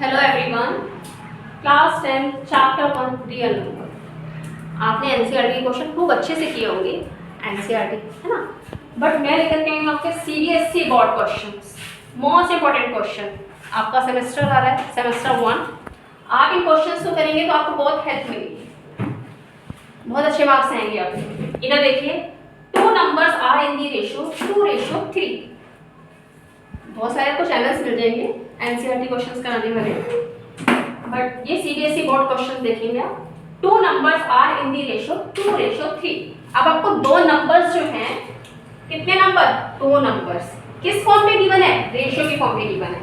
Hello everyone, class 10 chapter 1 real number. आपने NCERT के question खूब अच्छे से किए होंगे, एनसीईआरटी है ना। बट मैं लेकर के आई हूँ आपके CBSE board questions, most important question. आपका सेमेस्टर आ रहा है, सेमेस्टर 1। आप इन क्वेश्चंस को करेंगे तो आपको बहुत हेल्प मिलेगी, बहुत अच्छे मार्क्स आएंगे आपके। इधर देखिए, 2 numbers are in the ratio 2:3। बहुत सारे आपको चैनल्स मिल जाएंगे एनसीईआरटी क्वेश्चंस कराने वाले, बट ये सीबीएसई बोर्ड क्वेश्चन देखेंगे आप। 2 numbers are in the ratio 2:3। अब आपको 2 नंबर्स जो हैं, कितने नंबर? 2 नंबर्स किस फॉर्म में गिवन है? रेशियो की फॉर्म में गिवन है।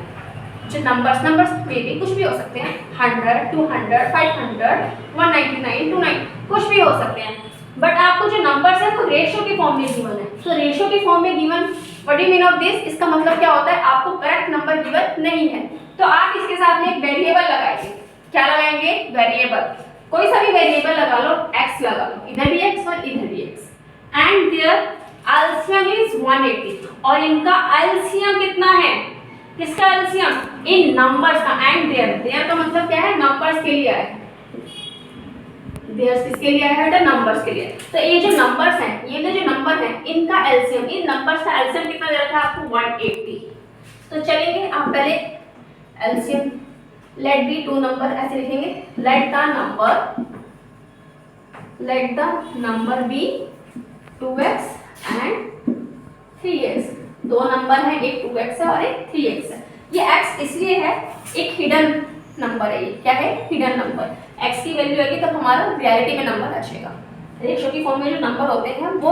जो नंबर्स में भी कुछ भी हो सकते हैं, 100, 200, 500, 199, 29, कुछ भी हो सकते हैं। बट आपको जो नंबर्स है वो रेशियो की फॉर्म में गिवन है। तो रेशियो की फॉर्म में given, what do you mean of this? इसका मतलब क्या होता है? आपको करेक्ट नंबर गिवन नहीं है, तो आप इसके साथ में एक वेरिएबल लगाएंगे। क्या लगाएंगे? वेरिएबल। कोई सा भी वेरिएबल लगा लो, x लगा लो, इधर भी x और इधर भी x, and their LCM is 180। और इनका एलसीएम कितना है? किसका एलसीएम? इन नंबर्स का। एंड देयर का मतलब क्या है? नंबर्स के लिए है। देयर किसके लिए है बेटा? नंबर्स के लिए। तो ये जो नंबर्स हैं, ये जो नंबर है, इनका एलसीएम, इन नंबर्स का एलसीएम कितना दे रखा है आपको? 180। तो चलेंगे, आप पहले एलसीएम लेट बी 2 नंबर ऐसे लिखेंगे। Let the number be 2x and 3x। 2 नंबर है, एक 2x है और एक 3x है। ये x इसलिए है, एक हिडन नंबर है। ये क्या है? Hidden number. x की वैल्यू आएगी तब हमारा रियलिटी में नंबर बचेगा। रेशियो की फॉर्म में जो नंबर होते हैं वो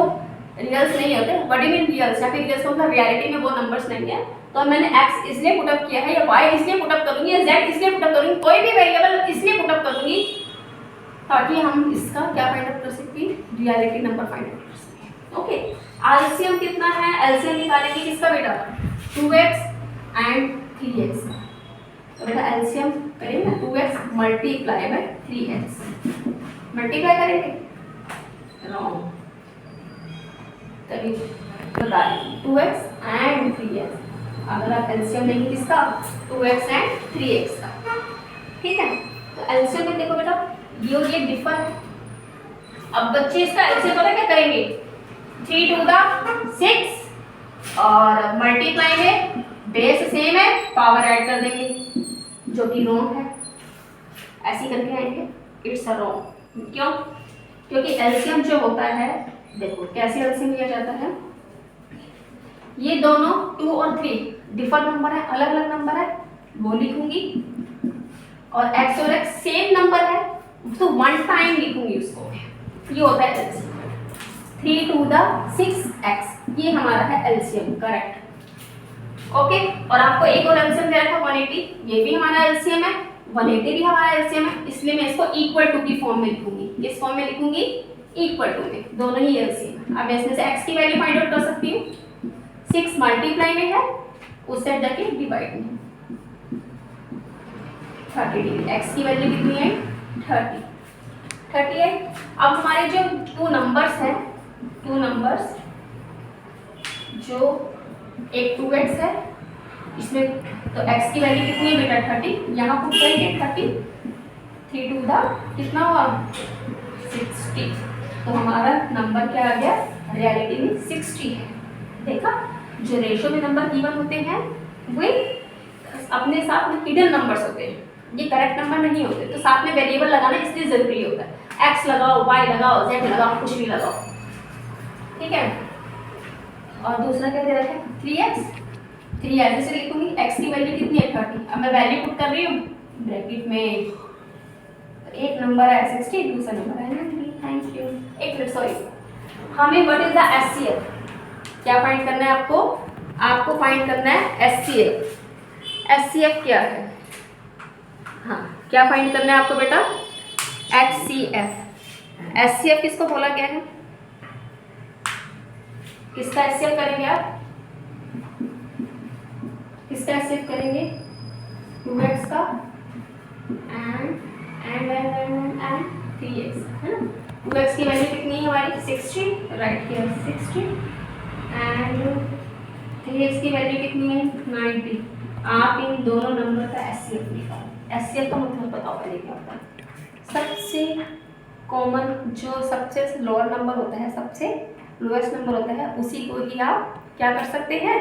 रियल्स नहीं होते। What do you mean reels? या फिर रियल्स का मतलब रियलिटी में वो नंबर्स नहीं है। तो मैंने x इसलिए पुट अप किया है, या y इसलिए पुट अप करूंगी, या z इसलिए पुट अप करूंगी, कोई भी वेरिएबल इसलिए पुट अप करूंगी ताकि हम इसका क्या फाइंड आउट कर सकते हैं? रियलिटी नंबर फाइंड आउट कर सकते हैं। ओके, एलसीएम कितना है? एलसीएम निकालेंगे किसका बेटा? 2x and 3x। तो बेटा एलसीएम करेंगे 2x multiply by 3x। Multiply करेंगे, रॉन्ग, तभी बता रही 2x एंड 3x। अगर आप एलसीएम लेंगे किसका? 2x एंड 3x का, ठीक है। तो एलसीएम में देखो बेटा, ये डिफर है। अब बच्चे इसका एलसीएम पता क्या करेंगे? 3 to the 6 और मल्टीप्लाई में बेस सेम है, पावर ऐड कर देंगे, जो कि रॉन्ग है। ऐसे करके आएंगे, इट्स अ रॉन्ग। क्यों? क्योंकि एलसीएम जो होता है, देखो कैसे एलसीएम लिया जाता है। ये दोनों 2 और 3 डिफर नंबर है, अलग अलग नंबर है, वो लिखूंगी। और x और x सेम नंबर है तो 1 टाइम लिखूंगी उसको। ये होता है एलसीएम। 3 to the 6x, ये हमारा है एलसीएम, करेक्ट। ओके, और आपको एक और एलसीएम दे रखा है 180, ये भी हमारा एलसीएम है, 180 भी हमारा एलसीएम है, इसलिए मैं इसको इक्वल टू की फॉर्म में लिखूंगी। किस फॉर्म में लिखूंगी? इक्वल टू में, दोनों ही एलसीएम है। अब मैं इसमें से x की वैल्यू फाइंड आउट कर सकती हूँ। 6 मल्टीप्लाई में है, उस साइड जाके डिवाइड में 30 डिग्री। x की वैल्यू कितनी है? 30 है। अब हमारे जो 2 नंबर्स हैं, 2 नंबर्स जो एक 2x है, इसमें तो x की वैल्यू कितनी है बेटा? 30। यहाँ पुट करेंगे 30, 3 to the कितना हुआ? 60। तो हमारा नंबर क्या आ गया? रियलिटी में 60 है। देखा, जो रेशियो में नंबर गिवन होते हैं वे अपने साथ में हिडन नंबर्स होते हैं, ये करेक्ट नंबर नहीं होते। तो साथ में वेरिएबल लगाना इसलिए जरूरी होता है। x लगाओ, y लगाओ, z लगाओ, कुछ भी लगाओ, ठीक है। और दूसरा क्या दे रखा है? 3x। 3 ऐसे से लिखूंगी, x की वैल्यू कितनी है? 30। अब मैं वैल्यू पुट कर रही हूँ ब्रैकेट में। एक नंबर है 60, दूसरा नंबर है 90। Thank you. एक मिनट, सॉरी, हमें व्हाट इज द एचसीएफ क्या फाइंड करना है आपको? आपको फाइंड करना है एचसीएफ। एचसीएफ क्या है? हाँ, क्या फाइंड करना है आपको बेटा? एचसीएफ। एचसीएफ किसको बोला गया है? किसका एचसीएफ करेंगे आप? किसका एचसीएफ करेंगे? 2x का एंड 3x, है ना। 2x की वैल्यू कितनी है हमारी? 60, राइट हियर 60, एंड 3x की वैल्यू कितनी है? 90। आप इन दोनों नंबर का एचसीएफ निकालो। एचसीएफ का मतलब बताओ पहले क्या होता है। सबसे कॉमन जो सबसे लोअर नंबर होता है, सबसे लोएस्ट नंबर होता है, उसी को ही आप क्या कर सकते हैं,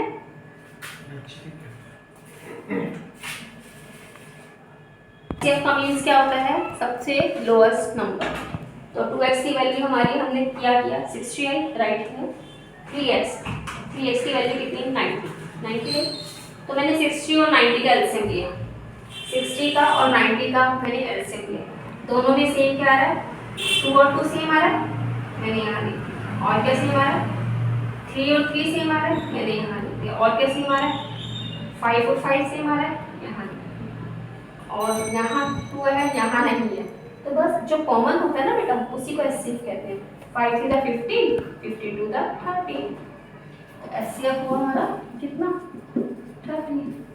एचसीएफ का मीन्स क्या होता है, सबसे लोएस्ट नंबर। तो 2x की वैल्यू हमारी हमने क्या किया 60 आई, राइट है। 3x की वैल्यू कितनी 90 है। तो मैंने 60 और 90 का एलसीएम लिया, 60 का और 90 का मैंने एलसीएम लिया। दोनों में सेम क्या आ रहा है, 2 और 2 सेम आ रहा है, मैंने यहाँ लिया। और क्या सेम आ रहा है, 3 और 3 सेम आ रहा है, मैंने यहाँ लिख दिया। और क्या सेम आ रहा है, 5 और 5 सेम आ रहा है, यहाँ लिखा। और यहाँ 2 है, यहाँ नहीं है। तो बस जो कॉमन होता है ना बेटा, उसी को एचसीएफ कहते हैं। 5 to the 15, 15 to the 30। तो एचसीएफ हुआ हमारा कितना 30।